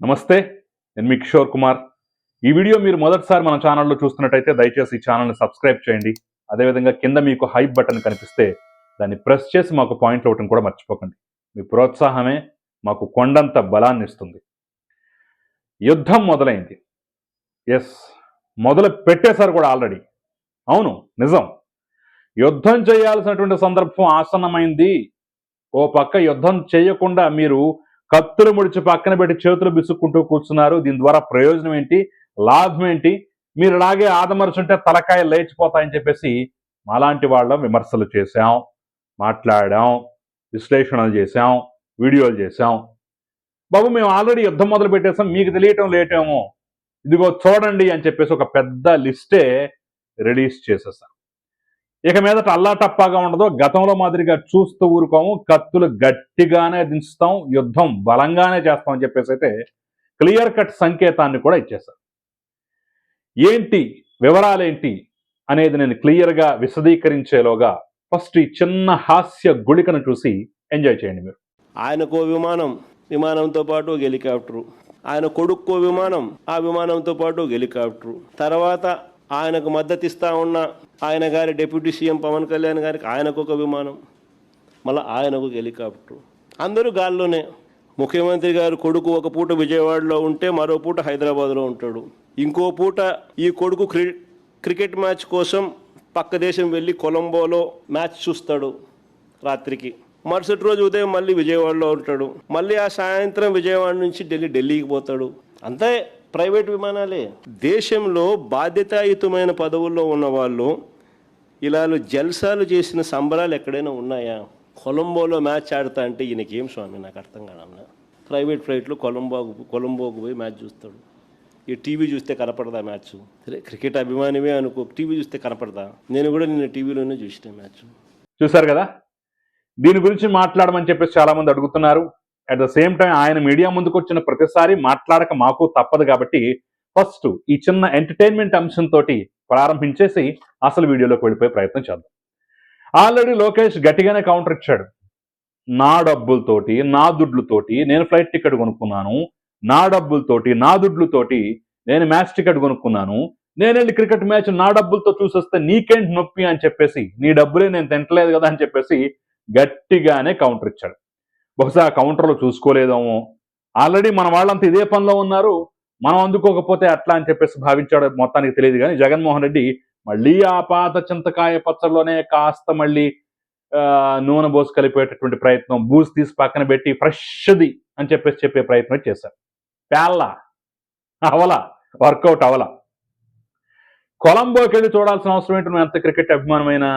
నమస్తే, నేను మీ కిషోర్ కుమార్. ఈ వీడియో మీరు మొదటిసారి మన ఛానల్లో చూస్తున్నట్టయితే దయచేసి ఈ ఛానల్ని సబ్స్క్రైబ్ చేయండి. అదేవిధంగా కింద మీకు హైప్ బటన్ కనిపిస్తే దాన్ని ప్రెస్ చేసి మాకు పాయింట్లు ఇవ్వటం కూడా మర్చిపోకండి. మీ ప్రోత్సాహమే మాకు కొండంత బలాన్ని ఇస్తుంది. యుద్ధం మొదలైంది. ఎస్, మొదలు పెట్టేశారు కూడా ఆల్రెడీ. అవును, నిజం. యుద్ధం చేయాల్సినటువంటి సందర్భం ఆసన్నమైంది. ఓ పక్క యుద్ధం చేయకుండా మీరు కత్తులు ముడిచి పక్కన పెట్టి చేతులు బిసుక్కుంటూ కూర్చున్నారు. దీని ద్వారా ప్రయోజనం ఏంటి, లాభం ఏంటి? మీరు ఇలాగే ఆదమరుచుంటే తలకాయ లేచిపోతాయని చెప్పేసి మాలాంటి వాళ్ళం విమర్శలు చేశాం, మాట్లాడాం, విశ్లేషణలు చేశాం, వీడియోలు చేశాం. బాబు, మేము ఆల్రెడీ యుద్ధం మొదలు పెట్టేసాం, మీకు తెలియటం లేటేమో, ఇదిగో చూడండి అని చెప్పేసి ఒక పెద్ద లిస్టే రిలీజ్ చేసేసాం. ఇక మీదట అల్లాటప్పాగా ఉండదు. గతంలో మాదిరిగా చూస్తూ ఊరుకోము, కత్తులు గట్టిగానే దించుతాం, యుద్ధం బలంగానే చేస్తామని చెప్పేసి అయితే క్లియర్ కట్ సంకేతాన్ని కూడా ఇచ్చేశారు. ఏంటి వివరాలేంటి అనేది నేను క్లియర్గా విశదీకరించేలోగా ఫస్ట్ ఈ చిన్న హాస్య గుళికను చూసి ఎంజాయ్ చేయండి మీరు. ఆయనకో విమానం, విమానంతో పాటు ఒక హెలికాప్టరు. ఆయన కొడుక్కో విమానం, ఆ విమానంతో పాటు ఒక హెలికాప్టరు. తర్వాత ఆయనకు మద్దతు ఇస్తా ఉన్న ఆయన గారి డిప్యూటీ సీఎం పవన్ కళ్యాణ్ గారికి ఆయనకు ఒక విమానం, మళ్ళీ ఆయనకు ఒక హెలికాప్టరు. అందరూ గాల్లోనే. ముఖ్యమంత్రి గారు కొడుకు ఒక పూట విజయవాడలో ఉంటే మరో పూట హైదరాబాద్లో ఉంటాడు. ఇంకో పూట ఈ కొడుకు క్రికెట్ మ్యాచ్ కోసం పక్క దేశం వెళ్ళి కొలంబోలో మ్యాచ్ చూస్తాడు రాత్రికి. మరుసటి రోజు ఉదయం మళ్ళీ విజయవాడలో ఉంటాడు. మళ్ళీ ఆ సాయంత్రం విజయవాడ నుంచి ఢిల్లీకి పోతాడు. అంతే, ప్రైవేట్ విమానాలే. దేశంలో బాధ్యతాయుతమైన పదవుల్లో ఉన్న వాళ్ళు ఇలా జల్సాలు చేసిన సంబరాలు ఎక్కడైనా ఉన్నాయా? కొలంబోలో మ్యాచ్ ఆడతా అంటే ఈయనకేం స్వామి, నాకు అర్థం కాదన్నా. ప్రైవేట్ ఫ్లైట్లో కొలంబోకు పోయి మ్యాచ్ చూస్తాడు. ఈ టీవీ చూస్తే కనపడదా మ్యాచ్? సరే, క్రికెట్ అభిమానివే అనుకో, టీవీ చూస్తే కనపడదా? నేను కూడా నిన్న టీవీలోనే చూసిన మ్యాచ్. చూశారు కదా, దీని గురించి మాట్లాడమని చెప్పేసి చాలా మంది అడుగుతున్నారు. అట్ ద సేమ్ టైం ఆయన మీడియా ముందుకు వచ్చిన ప్రతిసారి మాట్లాడక మాకు తప్పదు కాబట్టి ఫస్ట్ ఈ చిన్న ఎంటర్టైన్మెంట్ అంశంతో ప్రారంభించేసి అసలు వీడియోలోకి వెళ్ళిపోయే ప్రయత్నం చేద్దాం. ఆల్రెడీ లోకేష్ గట్టిగానే కౌంటర్ ఇచ్చాడు. నా డబ్బులతోటి, నా దుడ్లతోటి నేను ఫ్లైట్ టికెట్ కొనుక్కున్నాను, నా డబ్బులతోటి, నా దుడ్లతోటి నేను మ్యాచ్ టికెట్ కొనుక్కున్నాను, నేను వెళ్ళి క్రికెట్ మ్యాచ్ నా డబ్బులతో చూసొస్తే నీకేంటి నొప్పి అని చెప్పేసి, నీ డబ్బులే నేను తింటలేదు కదా అని చెప్పేసి గట్టిగానే కౌంటర్ ఇచ్చాడు. బహుశా కౌంటర్లో చూసుకోలేదేమో, ఆల్రెడీ మన వాళ్ళంతా ఇదే పనిలో ఉన్నారు, మనం అందుకోకపోతే అట్లా అని చెప్పేసి భావించాడు. మొత్తానికి తెలియదు. కానీ జగన్మోహన్ రెడ్డి మళ్ళీ ఆ పాత చింతకాయ పచ్చడిలోనే కాస్త మళ్ళీ నూనె బోసు కలిపేటటువంటి ప్రయత్నం, బూజు తీసి పక్కన పెట్టి ఫ్రెష్ది అని చెప్పేసి చెప్పే ప్రయత్నం చేశారు. పేల్ల అవల, వర్కౌట్ అవల. కొలంబోకి వెళ్ళి చూడాల్సిన అవసరం ఏంటి? నువ్వు ఎంత క్రికెట్ అభిమానమైనా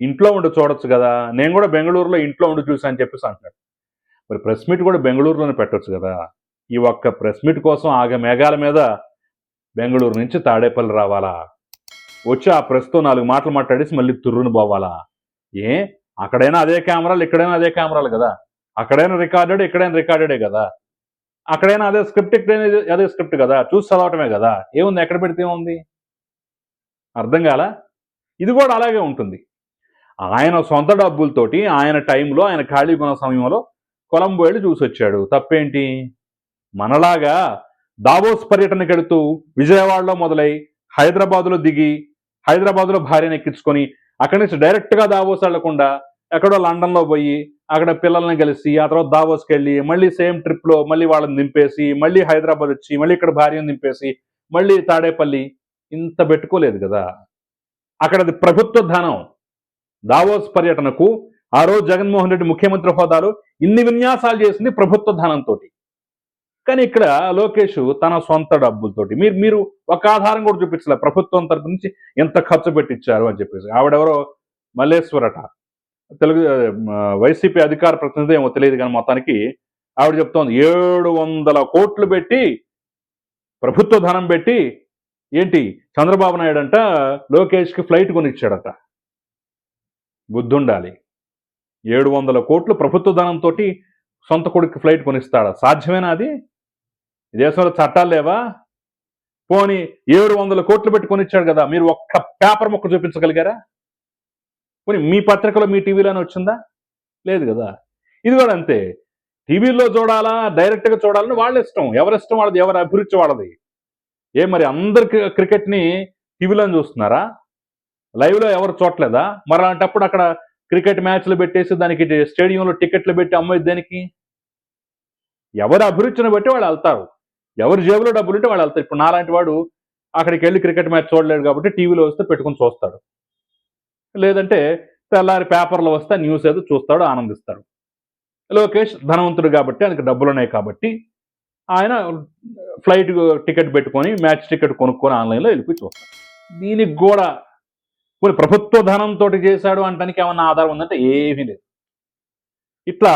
ఇంట్లో ఉండి చూడొచ్చు కదా. నేను కూడా బెంగళూరులో ఇంట్లో ఉండి చూసా అని చెప్పేసి అంటున్నాడు. మరి ప్రెస్ మీట్ కూడా బెంగళూరులోనే పెట్టొచ్చు కదా. ఈ ఒక్క ప్రెస్ మీట్ కోసం ఆగ మేఘాల మీద బెంగళూరు నుంచి తాడేపల్లి రావాలా? వచ్చి ఆ ప్రెస్తో 4 మాటలు మాట్లాడేసి మళ్ళీ తుర్రును పోవాలా? అక్కడైనా అదే కెమెరాలు, ఇక్కడైనా అదే కెమెరాలు కదా. అక్కడైనా రికార్డెడ్, ఇక్కడైనా రికార్డెడే కదా. అక్కడైనా అదే స్క్రిప్ట్, ఇక్కడైనా అదే స్క్రిప్ట్ కదా. చూసి చదవటమే కదా. ఏముంది, ఎక్కడ పెడితే ఏముంది? అర్థం కాలా? ఇది కూడా అలాగే ఉంటుంది. ఆయన సొంత డబ్బులతోటి ఆయన టైంలో, ఆయన ఖాళీగా ఉన్న సమయంలో కొలంబో వెళ్ళి చూసి వచ్చాడు. తప్పేంటి? మనలాగా దావోస్ పర్యటనకి వెళుతూ విజయవాడలో మొదలై హైదరాబాద్లో దిగి, హైదరాబాద్లో భార్యను ఎక్కించుకొని అక్కడి నుంచి డైరెక్ట్గా దావోస్ వెళ్లకుండా ఎక్కడో లండన్లో పోయి అక్కడ పిల్లల్ని కలిసి ఆ తర్వాత దావోస్కి వెళ్ళి మళ్ళీ సేమ్ ట్రిప్లో మళ్ళీ వాళ్ళని దింపేసి మళ్ళీ హైదరాబాద్ వచ్చి మళ్ళీ ఇక్కడ భార్యను దింపేసి మళ్ళీ తాడేపల్లి, ఇంత పెట్టుకోలేదు కదా. అక్కడ అది ప్రభుత్వ ధనం. దావోస్ పర్యటనకు ఆ రోజు జగన్మోహన్ రెడ్డి ముఖ్యమంత్రి హోదాలో ఇన్ని విన్యాసాలు చేసింది ప్రభుత్వ ధనంతో. కానీ ఇక్కడ లోకేష్ తన సొంత డబ్బులతోటి మీరు ఒక ఆధారం కూడా చూపించలే ప్రభుత్వం తరపు నుంచి ఎంత ఖర్చు పెట్టించారు అని చెప్పేసి. ఆవిడెవరో మల్లేశ్వరట, తెలుగు వైసీపీ అధికార ప్రతినిధి ఏమో తెలియదు, కానీ మొత్తానికి ఆవిడ చెప్తోంది 700 కోట్లు పెట్టి, ప్రభుత్వ ధనం పెట్టి ఏంటి చంద్రబాబు నాయుడు అంట లోకేష్కి ఫ్లైట్ కొనిచ్చాడట. బుద్ధుండాలి. 700 కోట్లు ప్రభుత్వ ధనంతో సొంత కొడుకు ఫ్లైట్ కొనిస్తాడా? సాధ్యమేనా అది? ఈ దేశంలో చట్టాలు లేవా? పోనీ 700 కోట్లు పెట్టి కొనిచ్చాడు కదా, మీరు ఒక్క పేపర్ మొక్క చూపించగలిగారా? పోనీ మీ పత్రికలో, మీ టీవీలోనే వచ్చిందా? లేదు కదా. ఇది కూడా అంతే. టీవీలో చూడాలా, డైరెక్ట్గా చూడాలని వాళ్ళ ఇష్టం, ఎవరి ఇష్టం వాళ్ళది, ఎవరి అభిరుచి వాళ్ళది. మరి అందరు క్రికెట్ని టీవీలో చూస్తున్నారా? లైవ్లో ఎవరు చూడలేదా? మరి అలాంటప్పుడు అక్కడ క్రికెట్ మ్యాచ్లు పెట్టేసి దానికి స్టేడియంలో టికెట్లు పెట్టి అమ్మేది దేనికి? ఎవరి అభిరుచిని బట్టి వాళ్ళు వెళ్తారు, ఎవరి జేబులో డబ్బులు ఉంటే వాళ్ళు వెళ్తారు. ఇప్పుడు నాలాంటి వాడు అక్కడికి వెళ్ళి క్రికెట్ మ్యాచ్ చూడలేడు కాబట్టి టీవీలో వస్తే పెట్టుకుని చూస్తాడు, లేదంటే తెల్లారి పేపర్లో వస్తే న్యూస్ ఏదో చూస్తాడు, ఆనందిస్తాడు. లోకేష్ ధనవంతుడు కాబట్టి, ఆయనకు డబ్బులు ఉన్నాయి కాబట్టి ఆయన ఫ్లైట్ టికెట్ పెట్టుకొని మ్యాచ్ టికెట్ కొనుక్కొని ఆన్లైన్లో వెళ్ళిపోయి చూస్తాడు. దీనికి కూడా కొన్ని ప్రభుత్వ ధనంతో చేశాడు అంటానికి ఏమన్నా ఆధారం ఉందంటే ఏమీ లేదు. ఇట్లా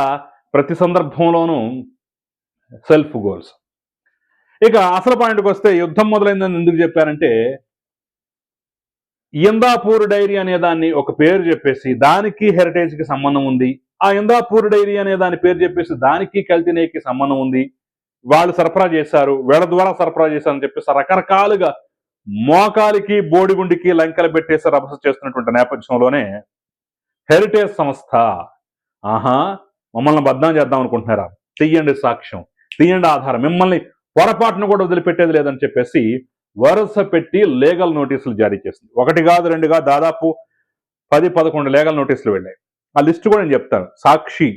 ప్రతి సందర్భంలోనూ సెల్ఫ్ గోల్స్. ఇక అసలు పాయింట్కి వస్తే యుద్ధం మొదలైందని ఎందుకు చెప్పారంటే, ఇందాపూర్ డైరీ అనే దాన్ని ఒక పేరు చెప్పేసి దానికి హెరిటేజ్కి సంబంధం ఉంది, ఆ ఇందాపూర్ డైరీ అనే దాని పేరు చెప్పేసి దానికి కల్తీనేకి సంబంధం ఉంది, వాళ్ళు సరఫరా చేశారు, వీళ్ళ ద్వారా సరఫరా చేశారని చెప్పేసి రకరకాలుగా మోకాలికి బోడిగుండికి లంకెలు పెట్టేసి రభస చేస్తున్నటువంటి నేపథ్యంలోనే హెరిటేజ్ సంస్థ మమ్మల్ని బద్నాం చేద్దాం అనుకుంటున్నారా, తీయండి సాక్ష్యం, తీయండి ఆధారం, మిమ్మల్ని పొరపాటును కూడా వదిలిపెట్టేది లేదని చెప్పేసి వరుస పెట్టి లీగల్ నోటీసులు జారీ చేసింది. ఒకటి కాదు, రెండు కాదు, దాదాపు 10-11 లీగల్ నోటీసులు వెళ్ళాయి. ఆ లిస్టు కూడా నేను చెప్తాను. సాక్షి,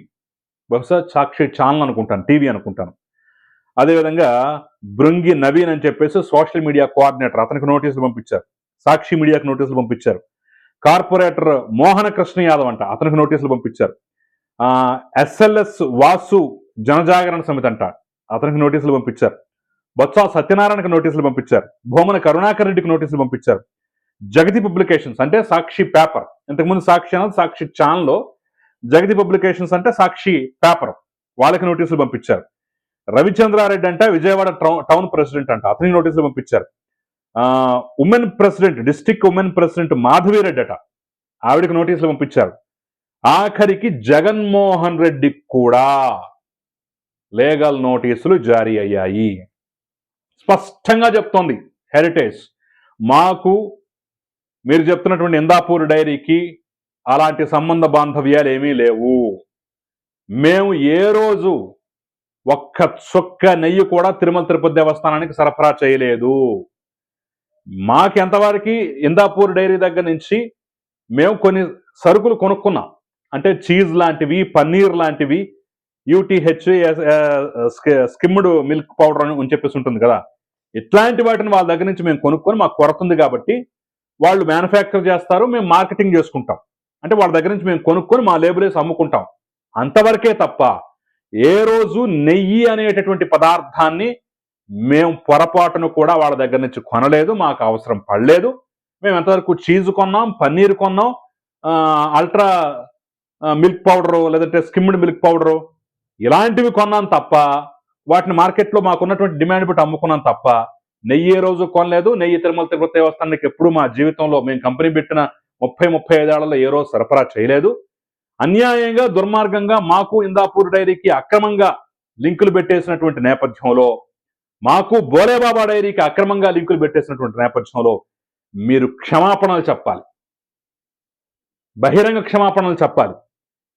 బహుశా సాక్షి ఛానల్ అనుకుంటాను, టీవీ అనుకుంటాను. అదేవిధంగా బృంగి నవీన్ అని చెప్పేసి సోషల్ మీడియా కోఆర్డినేటర్, అతనికి నోటీసులు పంపించారు. సాక్షి మీడియాకి నోటీసులు పంపించారు. కార్పొరేటర్ మోహన కృష్ణ యాదవ్ అంట, అతనికి నోటీసులు పంపించారు. ఎస్ఎల్ఎస్ వాసు జనజాగరణ సమితి అంట, అతనికి నోటీసులు పంపించారు. బొత్స సత్యనారాయణకి నోటీసులు పంపించారు. భూమన కరుణాకర్ రెడ్డికి నోటీసులు పంపించారు. జగతి పబ్లికేషన్స్ అంటే సాక్షి పేపర్, ఇంతకుముందు సాక్షి అన్నది సాక్షి ఛానల్లో, జగతి పబ్లికేషన్స్ అంటే సాక్షి పేపర్, వాళ్ళకి నోటీసులు పంపించారు. రవిచంద్రారెడ్డి అంటే విజయవాడ టౌన్ ప్రెసిడెంట్ అంట, అతనికి నోటీసులు పంపించారు. Women president, district women president Madhavi Reddy అట, ఆవిడకి నోటీసులు పంపించారు. ఆఖరికి జగన్మోహన్ రెడ్డికి కూడా లీగల్ నోటీసులు జారీ అయ్యాయి. స్పష్టంగా చెప్తోంది హెరిటేజ్, మాకు మీరు చెప్తున్నటువంటి ఇందాపూర్ డైరీకి అలాంటి సంబంధ బాంధవ్యాలు ఏమీ లేవు, మేము ఏ రోజు ఒక్క చుక్క నెయ్యి కూడా తిరుమల తిరుపతి దేవస్థానానికి సరఫరా చేయలేదు. మాకెంతవరకు ఇందాపూర్ డైరీ దగ్గర నుంచి మేము కొన్ని సరుకులు కొనుక్కున్నాం, అంటే చీజ్ లాంటివి, పన్నీర్ లాంటివి, యూటీహెచ్, స్కిమ్డ్ మిల్క్ పౌడర్ అని చెప్పేసి ఉంటుంది కదా, ఇట్లాంటి వాటిని వాళ్ళ దగ్గర నుంచి మేము కొనుక్కొని మాకు కొరత ఉంది కాబట్టి వాళ్ళు మ్యానుఫ్యాక్చర్ చేస్తారు, మేము మార్కెటింగ్ చేసుకుంటాం, అంటే వాళ్ళ దగ్గర నుంచి మేము కొనుక్కొని మా లేబుల్ వేసి అమ్ముకుంటాం, అంతవరకే తప్ప ఏ రోజు నెయ్యి అనేటటువంటి పదార్థాన్ని మేము పొరపాటును కూడా వాళ్ళ దగ్గర నుంచి కొనలేదు, మాకు అవసరం పడలేదు. మేము ఎంతవరకు చీజ్ కొన్నాం, పన్నీర్ కొన్నాం, అల్ట్రా మిల్క్ పౌడరు లేదంటే స్కిమ్డ్ మిల్క్ పౌడరు ఇలాంటివి కొన్నాం తప్ప, వాటిని మార్కెట్లో మాకున్నటువంటి డిమాండ్ బట్టి అమ్ముకున్నాం తప్ప నెయ్యి ఏ రోజు కొనలేదు. నెయ్యి తిరుమల తిరుపతి దేవస్థానానికి ఎప్పుడు మా జీవితంలో మేము కంపెనీ పెట్టిన 30-35 ఏళ్లలో ఏ రోజు సరఫరా చేయలేదు. అన్యాయంగా, దుర్మార్గంగా మాకు ఇందాపూర్ డైరీకి అక్రమంగా లింకులు పెట్టేసినటువంటి నేపథ్యంలో, మాకు బోలేబాబా డైరీకి అక్రమంగా లింకులు పెట్టేసినటువంటి నేపథ్యంలో మీరు క్షమాపణలు చెప్పాలి, బహిరంగ క్షమాపణలు చెప్పాలి.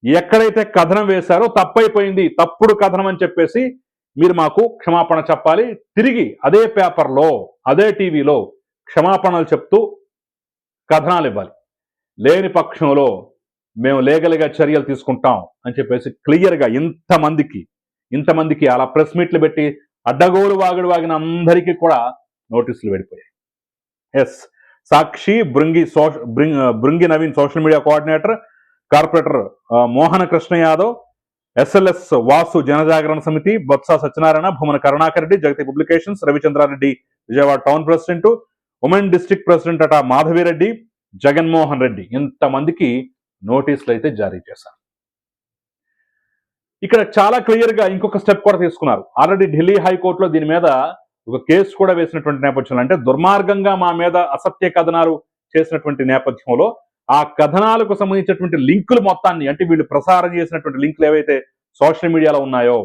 ఎక్కడైతే కథనం వేశారో తప్పైపోయింది, తప్పుడు కథనం అని చెప్పేసి మీరు మాకు క్షమాపణ చెప్పాలి. తిరిగి అదే పేపర్లో, అదే టీవీలో క్షమాపణలు చెప్తూ కథనాలు ఇవ్వాలి. లేని పక్షంలో మేము లీగల్గా చర్యలు తీసుకుంటాం అని చెప్పేసి క్లియర్గా ఇంతమందికి అలా ప్రెస్ మీట్లు పెట్టి అడ్డగోలు వాగిన అందరికీ కూడా నోటీసులు వెళ్ళిపోయాయి. Yes, Sakshi Bhringi Naveen social media coordinator, corporator Mohana Krishna Yadav, SLS Vasu Janajagarana Samithi, Botsa Satyanarayana, Bhumana Karunakar Reddy, Jagati publications, Ravichandra Reddy Vijayawada town president, women district president అట మాధవిరెడ్డి, జగన్మోహన్ రెడ్డి, ఇంతమందికి నోటీసులు అయితే జారీ చేశారు. ఇక్కడ చాలా క్లియర్ గా ఇంకొక స్టెప్ కూడా తీసుకున్నారు. ఆల్రెడీ ఢిల్లీ హైకోర్టులో దీని మీద ఒక కేసు కూడా వేసినటువంటి నేపథ్యంలో, అంటే దుర్మార్గంగా మా మీద అసత్య కథనాలు చేసినటువంటి నేపథ్యంలో ఆ కథనాలకు సంబంధించినటువంటి లింకులు మొత్తాన్ని, అంటే వీళ్ళు ప్రసారం చేసినటువంటి లింకులు ఏవైతే సోషల్ మీడియాలో ఉన్నాయో,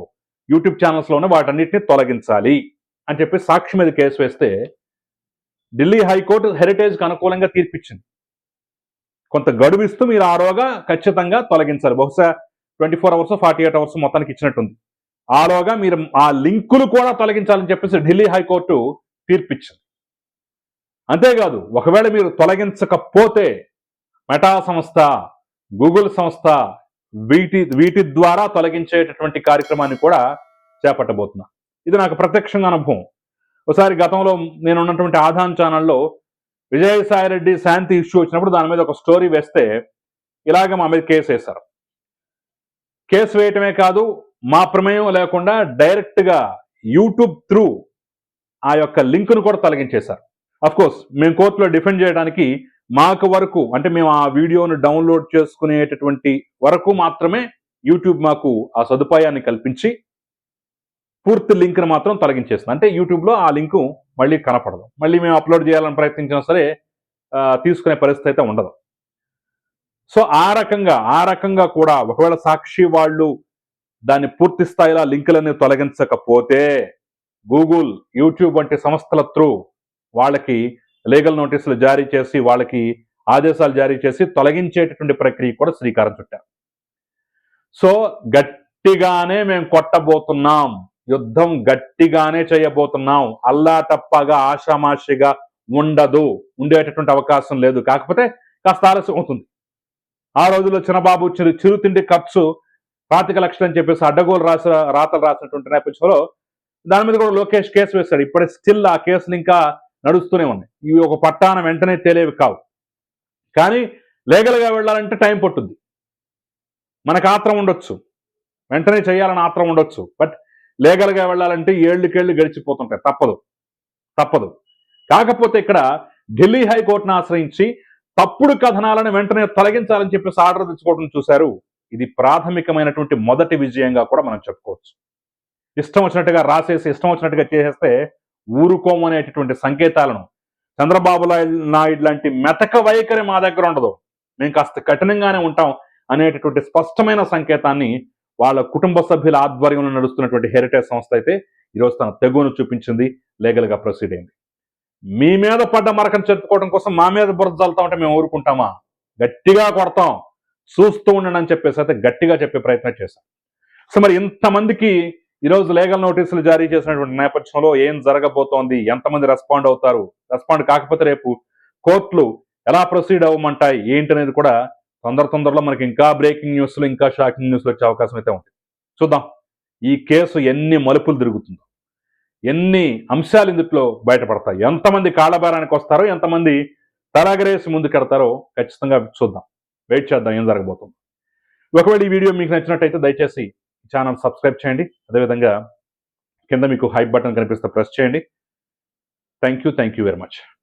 యూట్యూబ్ ఛానల్స్ లో వాటన్నిటిని తొలగించాలి అని చెప్పి సాక్షి మీద కేసు వేస్తే ఢిల్లీ హైకోర్టు హెరిటేజ్కి అనుకూలంగా తీర్పిచ్చింది. కొంత గడువిస్తూ మీరు ఆరోగా ఖచ్చితంగా తొలగించాలి. బహుశా 24 hours 48 hours మొత్తానికి ఇచ్చినట్టుంది. ఆలోగా మీరు ఆ లింకులు కూడా తొలగించాలని చెప్పేసి ఢిల్లీ హైకోర్టు తీర్పిచ్చింది. అంతేకాదు, ఒకవేళ మీరు తొలగించకపోతే మెటా సంస్థ, గూగుల్ సంస్థ వీటి ద్వారా తొలగించేటటువంటి కార్యక్రమాన్ని కూడా చేపట్టబోతున్నా. ఇది నాకు ప్రత్యక్షంగా అనుభవం. ఒకసారి గతంలో నేను ఉన్నటువంటి ఆధాన్ ఛానల్లో విజయసాయిరెడ్డి శాంతి ఇష్యూ వచ్చినప్పుడు దాని మీద ఒక స్టోరీ వేస్తే ఇలాగ మా మీద కేసు వేశారు. కేసు వేయటమే కాదు, మా ప్రమేయం లేకుండా డైరెక్ట్గా యూట్యూబ్ త్రూ ఆ యొక్క లింకును కూడా తొలగించేశారు. కోర్స్ మేము కోర్టులో డిఫెండ్ చేయడానికి మాకు వరకు, అంటే మేము ఆ వీడియోను డౌన్లోడ్ చేసుకునేటటువంటి వరకు మాత్రమే యూట్యూబ్ మాకు ఆ సదుపాయాన్ని కల్పించి పూర్తి లింక్ను మాత్రం తొలగించేస్తుంది. అంటే యూట్యూబ్లో ఆ లింకు మళ్ళీ కనపడదు. మళ్ళీ మేము అప్లోడ్ చేయాలని ప్రయత్నించినా సరే తీసుకునే పరిస్థితి అయితే ఉండదు. సో ఆ రకంగా కూడా ఒకవేళ సాక్షి వాళ్ళు దాన్ని పూర్తి స్థాయిలో లింకులన్నీ తొలగించకపోతే గూగుల్, యూట్యూబ్ వంటి సంస్థల త్రూ వాళ్ళకి లీగల్ నోటీసులు జారీ చేసి, వాళ్ళకి ఆదేశాలు జారీ చేసి తొలగించేటటువంటి ప్రక్రియ కూడా శ్రీకారం చుట్టారు. సో గట్టిగానే మేము కొట్టబోతున్నాం, యుద్ధం గట్టిగానే చేయబోతున్నాం. అల్లా తప్పగా ఆషామాషిగా ఉండేటటువంటి అవకాశం లేదు. కాకపోతే కాస్త ఆలస్యం అవుతుంది. ఆ రోజుల్లో చిన్నబాబు చిరుతిండి ఖర్చు 25 లక్షలు అని చెప్పేసి అడ్డగోలు రాతలు రాసినటువంటి నేపథ్యంలో దాని మీద కూడా లోకేష్ కేసు వేశాడు. ఇప్పుడు స్టిల్ ఆ కేసులు ఇంకా నడుస్తూనే ఉన్నాయి. ఇవి ఒక పట్టాన వెంటనే తేలేవి కావు. కానీ లీగల్గా వెళ్ళాలంటే టైం పట్టుద్ది. మనకు ఆత్రం ఉండొచ్చు, వెంటనే చేయాలని ఆత్రం ఉండొచ్చు, బట్ లీగల్గా వెళ్ళాలంటే ఏళ్ళకేళ్ళు గడిచిపోతుంటాయి. తప్పదు. కాకపోతే ఇక్కడ ఢిల్లీ హైకోర్టును ఆశ్రయించి తప్పుడు కథనాలను వెంటనే తొలగించాలని చెప్పేసి ఆర్డర్ తెచ్చుకోవడం చూశారు. ఇది ప్రాథమికమైనటువంటి మొదటి విజయంగా కూడా మనం చెప్పుకోవచ్చు. ఇష్టం వచ్చినట్టుగా రాసేసి ఇష్టం వచ్చినట్టుగా చేసేస్తే ఊరుకోమనేటటువంటి సంకేతాలను, చంద్రబాబు నాయుడు లాంటి మెతక వైఖరి మా దగ్గర ఉండదు, మేము కాస్త కఠినంగానే ఉంటాం అనేటటువంటి స్పష్టమైన సంకేతాన్ని వాళ్ళ కుటుంబ సభ్యుల ఆధ్వర్యంలో నడుస్తున్నటువంటి హెరిటేజ్ సంస్థ అయితే ఈరోజు తన తెగువను చూపించింది, లీగల్గా ప్రొసీడ్ అయింది. మీ మీద పడ్డ మరకను చెప్పుకోవడం కోసం మా మీద బురద చల్లుతా ఉంటే మేము ఊరుకుంటామా? గట్టిగా కొడతాం, చూస్తూ ఉండండి అని చెప్పేసి అయితే గట్టిగా చెప్పే ప్రయత్నం చేశాం. సో మరి ఇంతమందికి ఈరోజు లీగల్ నోటీసులు జారీ చేసినటువంటి నేపథ్యంలో ఏం జరగబోతోంది, ఎంతమంది రెస్పాండ్ అవుతారు, రెస్పాండ్ కాకపోతే రేపు కోర్టులు ఎలా ప్రొసీడ్ అవ్వమంటాయి ఏంటనేది కూడా తొందరలో మనకి ఇంకా బ్రేకింగ్ న్యూస్లు, ఇంకా షాకింగ్ న్యూస్లు వచ్చే అవకాశం అయితే ఉంది. చూద్దాం ఈ కేసు ఎన్ని మలుపులు తిరుగుతుందో, ఎన్ని అంశాలు ఇందులో బయటపడతాయి, ఎంతమంది కాళ్ళబేరానికి వస్తారో, ఎంతమంది తలగరేసి ముందుకెడతారో ఖచ్చితంగా చూద్దాం. వెయిట్ చేద్దాం ఏం జరగబోతుంది. ఒకవేళ ఈ వీడియో మీకు నచ్చినట్టయితే దయచేసి ఛానల్ సబ్స్క్రైబ్ చేయండి. అదేవిధంగా కింద మీకు హైప్ బటన్ కనిపిస్తే ప్రెస్ చేయండి. Thank you very much.